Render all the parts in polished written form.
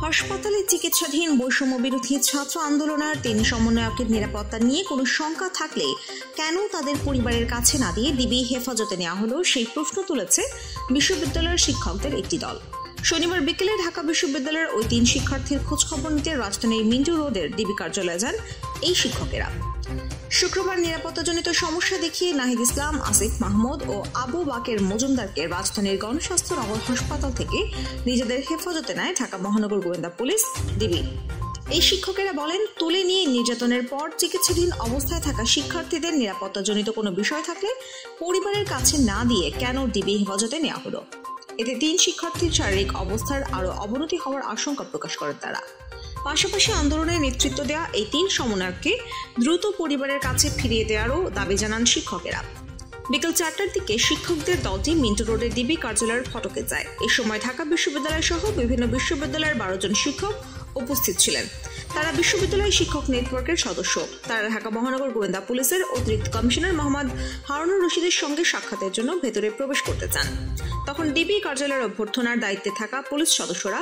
হাসপাতালে চিকিৎসাধীন বৈষম্য বিরোধী ছাত্র আন্দোলনের ৩ সমন্বয়কের নিরাপত্তা নিয়ে কোনো শঙ্কা থাকলে কেন তাদের পরিবারের কাছে না দিয়ে ডিবি হেফাজতে নেওয়া হলো সেই প্রশ্ন তুলেছে বিশ্ববিদ্যালয়ের শিক্ষকদের একটি দল। শনিবার বিকেলে ঢাকা বিশ্ববিদ্যালয়ের ওই ৩ শিক্ষার্থীর খোঁজখবর নিতে রাজধানীর মিন্টু রোডের ডিবি কার্যালয়ে যান এই শিক্ষকেরা। শুক্রবার নিরাপত্তাজনিত সমস্যা দেখিয়ে নাহিদ ইসলাম, আসিফ মাহমুদ ও আবু বাকের মজুমদারকে রাজধানীর গণস্বাস্থ্য নগর হাসপাতাল থেকে নিজেদের হেফাজতে নেয় ঢাকা মহানগর গোয়েন্দা পুলিশ ডিবি। এই শিক্ষকেরা বলেন, তুলে নিয়ে নির্যাতনের পর চিকিৎসাধীন অবস্থায় থাকা শিক্ষার্থীদের নিরাপত্তাজনিত কোনো বিষয় থাকলে পরিবারের কাছে না দিয়ে কেন ডিবি হেফাজতে নেওয়া হলো। এতে ৩ শিক্ষার্থীর শারীরিক অবস্থার আরও অবনতি হওয়ার আশঙ্কা প্রকাশ করেন তারা। পাশাপাশি আন্দোলনের নেতৃত্ব দেওয়া এই ৩ সমন্বয়ককে দ্রুত পরিবারের কাছে ফিরিয়ে দেওয়ারও দাবি জানান শিক্ষকেরা। বিকেল ৪টার দিকে শিক্ষকদের দলটি মিন্টু রোডের ডিবি কার্যালয়ের ফটকে যায়। এ সময় ঢাকা বিশ্ববিদ্যালয় সহ বিভিন্ন বিশ্ববিদ্যালয়ের ১২ জন শিক্ষক উপস্থিত ছিলেন। তারা বিশ্ববিদ্যালয় শিক্ষক নেটওয়ার্কের সদস্য। তারা ঢাকা মহানগর গোয়েন্দা পুলিশের অতিরিক্ত কমিশনার মোহাম্মদ হারুনুর রশিদের সঙ্গে সাক্ষাতের জন্য ভেতরে প্রবেশ করতে চান। তখন ডিবি কার্যালয়ের অভ্যর্থনার দায়িত্বে থাকা পুলিশ সদস্যরা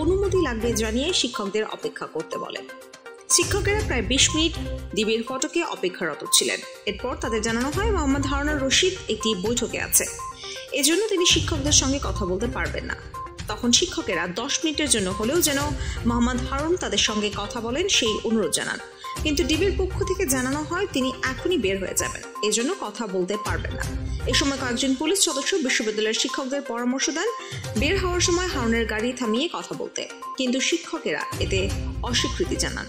অনুমতি লাগবে জানিয়ে শিক্ষকদের অপেক্ষা করতে বলেন। শিক্ষকেরা প্রায় ২০ মিনিট ডিবির ফটকে অপেক্ষারত ছিলেন। এরপর তাদের জানানো হয় মোহাম্মদ হারুনুর রশিদ একটি বৈঠকে আছে, এজন্য তিনি শিক্ষকদের সঙ্গে কথা বলতে পারবেন না। তখন শিক্ষকেরা ১০ মিনিটের জন্য হলেও যেন মোহাম্মদ হারুন তাদের সঙ্গে কথা বলেন সেই অনুরোধ জানান, কিন্তু ডিবির পক্ষ থেকে জানানো হয় তিনি এখনই বের হয়ে যাবেন, এজন্য কথা বলতে পারবেন না। এ সময় কয়েকজন পুলিশ সদস্য বিশ্ববিদ্যালয়ের শিক্ষকদের পরামর্শ দেন বের হওয়ার সময় হারুনের গাড়ি থামিয়ে কথা বলতে, কিন্তু শিক্ষকেরা এতে অস্বীকৃতি জানান।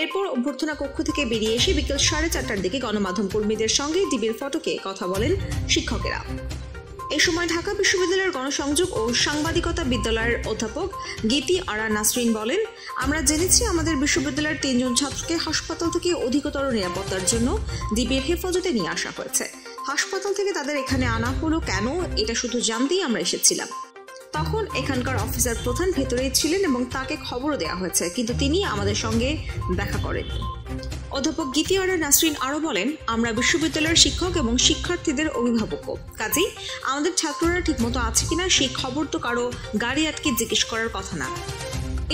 এরপর অভ্যর্থনা কক্ষ থেকে বেরিয়ে এসে বিকেল ৪:৩০টার দিকে গণমাধ্যম কর্মীদের সঙ্গে ডিবির ফটকে কথা বলেন শিক্ষকেরা। এ সময় ঢাকা বিশ্ববিদ্যালয়ের গণসংযোগ ও সাংবাদিকতা বিদ্যালয়ের অধ্যাপক গীতি আরা নাসরিন বলেন, আমরা জেনেছি আমাদের বিশ্ববিদ্যালয়ের ৩ জন ছাত্রকে হাসপাতাল থেকে অধিকতর নিরাপত্তার জন্য ডিবির হেফাজতে নিয়ে আসা হয়েছে। হাসপাতাল থেকে তাদের এখানে আনা হলো কেন, এটা শুধু জানতেই আমরা এসেছিলাম। তখন এখানকার অফিসার প্রধান ভেতরেই ছিলেন এবং তাকে খবরও দেওয়া হয়েছে, কিন্তু তিনি আমাদের সঙ্গে দেখা করেননি। অধ্যাপক গীতি আরা নাসরিন আরও বলেন, আমরা বিশ্ববিদ্যালয়ের শিক্ষক এবং শিক্ষার্থীদের অভিভাবক, কাজেই আমাদের ছাত্ররা ঠিকমতো আছে কিনা সেই খবর তো কারো গাড়ি আটকে জিজ্ঞেস করার কথা না।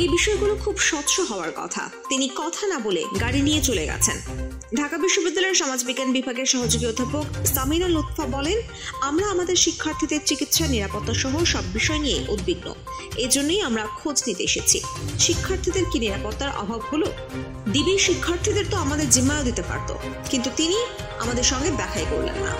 এই বিষয়গুলো খুব স্বচ্ছ হওয়ার কথা। তিনি কথা না বলে গাড়ি নিয়ে চলে গেছেন। ঢাকা বিশ্ববিদ্যালয়ের সমাজবিজ্ঞান বিভাগের সহযোগী অধ্যাপক সামিনা লুৎফা বলেন, আমরা আমাদের শিক্ষার্থীদের চিকিৎসা নিরাপত্তা সহ সব বিষয় নিয়ে উদ্বিগ্ন, এজন্যই আমরা খোঁজ নিতে এসেছি। শিক্ষার্থীদের কি নিরাপত্তার অভাব হলো? ডিবি শিক্ষার্থীদের তো আমাদের জিম্মাও দিতে পারত, কিন্তু তিনি আমাদের সঙ্গে দেখাই করলেন না।